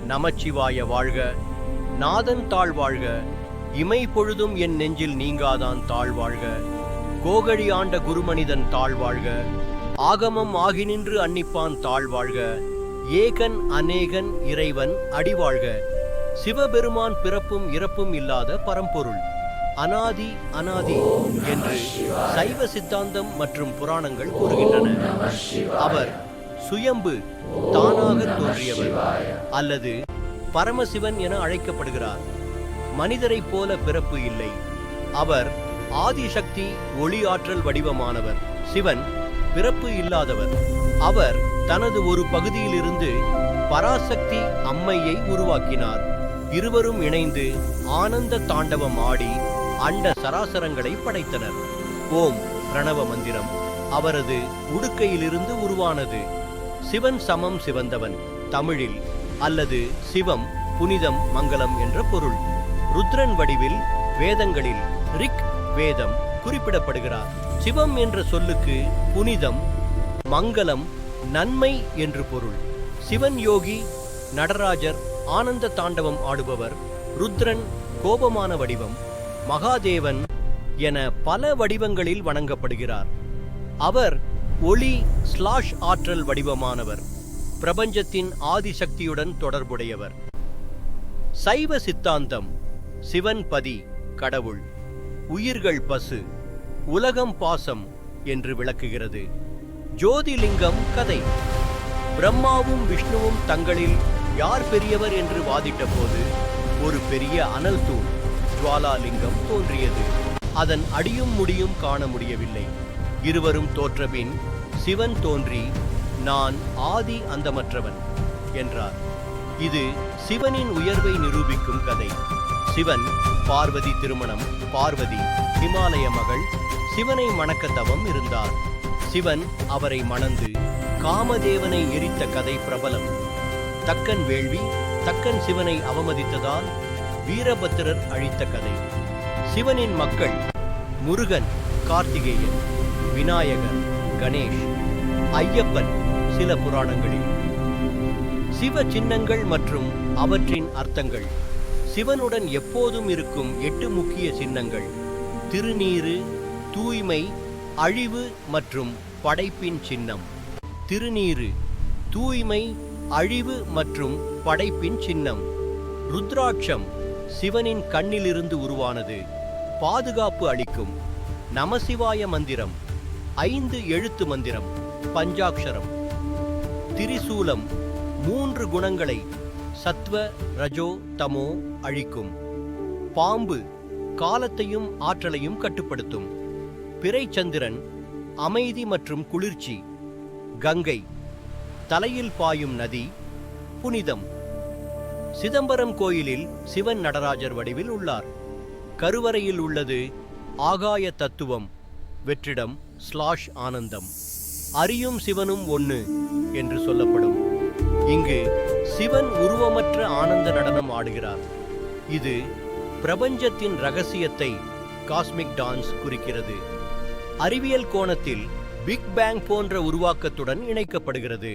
நமச்சிவாய வாழ்க, நாதன் தாழ் வாழ்க, இமை பொழுதும் என் நெஞ்சில் நீங்காதான் தாழ் வாழ்க, கோகழி ஆண்ட குருமனிதன் தாழ் வாழ்க, ஆகமம் ஆகி நின்று அன்னிப்பான் தாழ் வாழ்க, ஏகன் அநேகன் இறைவன் அடிவாழ்க, சிவபெருமான் பிறப்பும் இறப்பும் இல்லாத பரம்பொருள், அனாதி அனாதி என்று சைவ சித்தாந்தம் மற்றும் புராணங்கள் கூறுகின்றன. அவர் சுயம்பு, தானாக தோன்றியவர் அல்லது பரமசிவன் என அழைக்கப்படுகிறார். மனிதரைப் போல பிறப்பு இல்லை. அவர் ஆதிசக்தி, ஒளி ஆற்றல் வடிவமானவர். சிவன் பிறப்பு இல்லாதவர். அவர் தனது ஒரு பகுதியிலிருந்து பராசக்தி அம்மையை உருவாக்கினார். இருவரும் இணைந்து ஆனந்த தாண்டவம் ஆடி அண்ட சராசரங்களை படைத்தனர். ஓம் பிரணவ மந்திரம் அவரது உடுக்கையிலிருந்து உருவானது. சிவன் சமம் சிவந்தவன் தமிழில், அல்லது சிவம் புனிதம் மங்களம் என்ற பொருள். ருத்ரன் வடிவில் வேதங்களில் ரிக் வேதம் குறிப்பிடப்படுகிறார். சிவம் என்ற சொல்லுக்கு புனிதம், மங்களம், நன்மை என்று பொருள். சிவன் யோகி, நடராஜர் ஆனந்த தாண்டவம் ஆடுபவர், ருத்ரன் கோபமான வடிவம், மகாதேவன் என பல வடிவங்களில் வணங்கப்படுகிறார். அவர் ஒளி ஸ்லாஷ் ஆற்றல் வடிவமானவர், பிரபஞ்சத்தின் ஆதிசக்தியுடன் தொடர்புடையவர். சைவ சித்தாந்தம் சிவன் பதி கடவுள், உயிர்கள் பசு, உலகம் பாசம் என்று விளக்குகிறது. ஜோதிலிங்கம் கதை. பிரம்மாவும் விஷ்ணுவும் தங்களில் யார் பெரியவர் என்று வாதிட்ட போது ஒரு பெரிய அனல் தூண் ஜுவாலாலிங்கம் தோன்றியது. அதன் அடியும் முடியும் காண முடியவில்லை. இருவரும் தோற்றபின் சிவன் தோன்றி, நான் ஆதி அந்தமற்றவன் என்றார். இது சிவனின் உயர்வை நிரூபிக்கும் கதை. சிவன் பார்வதி திருமணம். பார்வதி ஹிமாலய மகள். சிவனை மணக்க தவம் இருந்தார். சிவன் அவரை மணந்து காமதேவனை எரித்த கதை பிரபலம். தக்கன் வேள்வி. தக்கன் சிவனை அவமதித்ததால் வீரபத்திரர் அழித்த கதை. சிவனின் மக்கள் முருகன், கார்த்திகேயன், விநாயகர், கணேஷ், ஐயப்பன் சில புராணங்களில். சிவ சின்னங்கள் மற்றும் அவற்றின் அர்த்தங்கள். சிவனுடன் எப்போதும் இருக்கும் 8 முக்கிய சின்னங்கள்: திருநீறு, தூய்மை, அழிவு மற்றும் படைப்பின் சின்னம். திருநீறு தூய்மை, அழிவு மற்றும் படைப்பின் சின்னம். ருத்ராட்சம் சிவனின் கண்ணிலிருந்து உருவானது, பாதுகாப்பு அளிக்கும். நமசிவாய மந்திரம் 5 எழுத்து மந்திரம், பஞ்சாக்ஷரம். திரிசூலம் 3 குணங்களை சத்வ, ரஜோ, தமோ அழிக்கும். பாம்பு காலத்தையும் ஆற்றலையும் கட்டுப்படுத்தும். பிறைச்சந்திரன் அமைதி மற்றும் குளிர்ச்சி. கங்கை தலையில் பாயும் நதி, புனிதம். சிதம்பரம் கோயிலில் சிவன் நடராஜர் வடிவில் உள்ளார். கருவறையில் உள்ளது ஆகாய தத்துவம், வெற்றிடம் ஸ்லாஷ் ஆனந்தம். அறியும் சிவனும் ஒன்று என்று சொல்லப்படும். இங்கு சிவன் உருவமற்ற ஆனந்த நடனம் ஆடுகிறார். இது பிரபஞ்சத்தின் இரகசியத்தை, காஸ்மிக் டான்ஸ் குறிக்கிறது. அறிவியல் கோணத்தில் பிக் பேங் போன்ற உருவாக்கத்துடன் இணைக்கப்படுகிறது.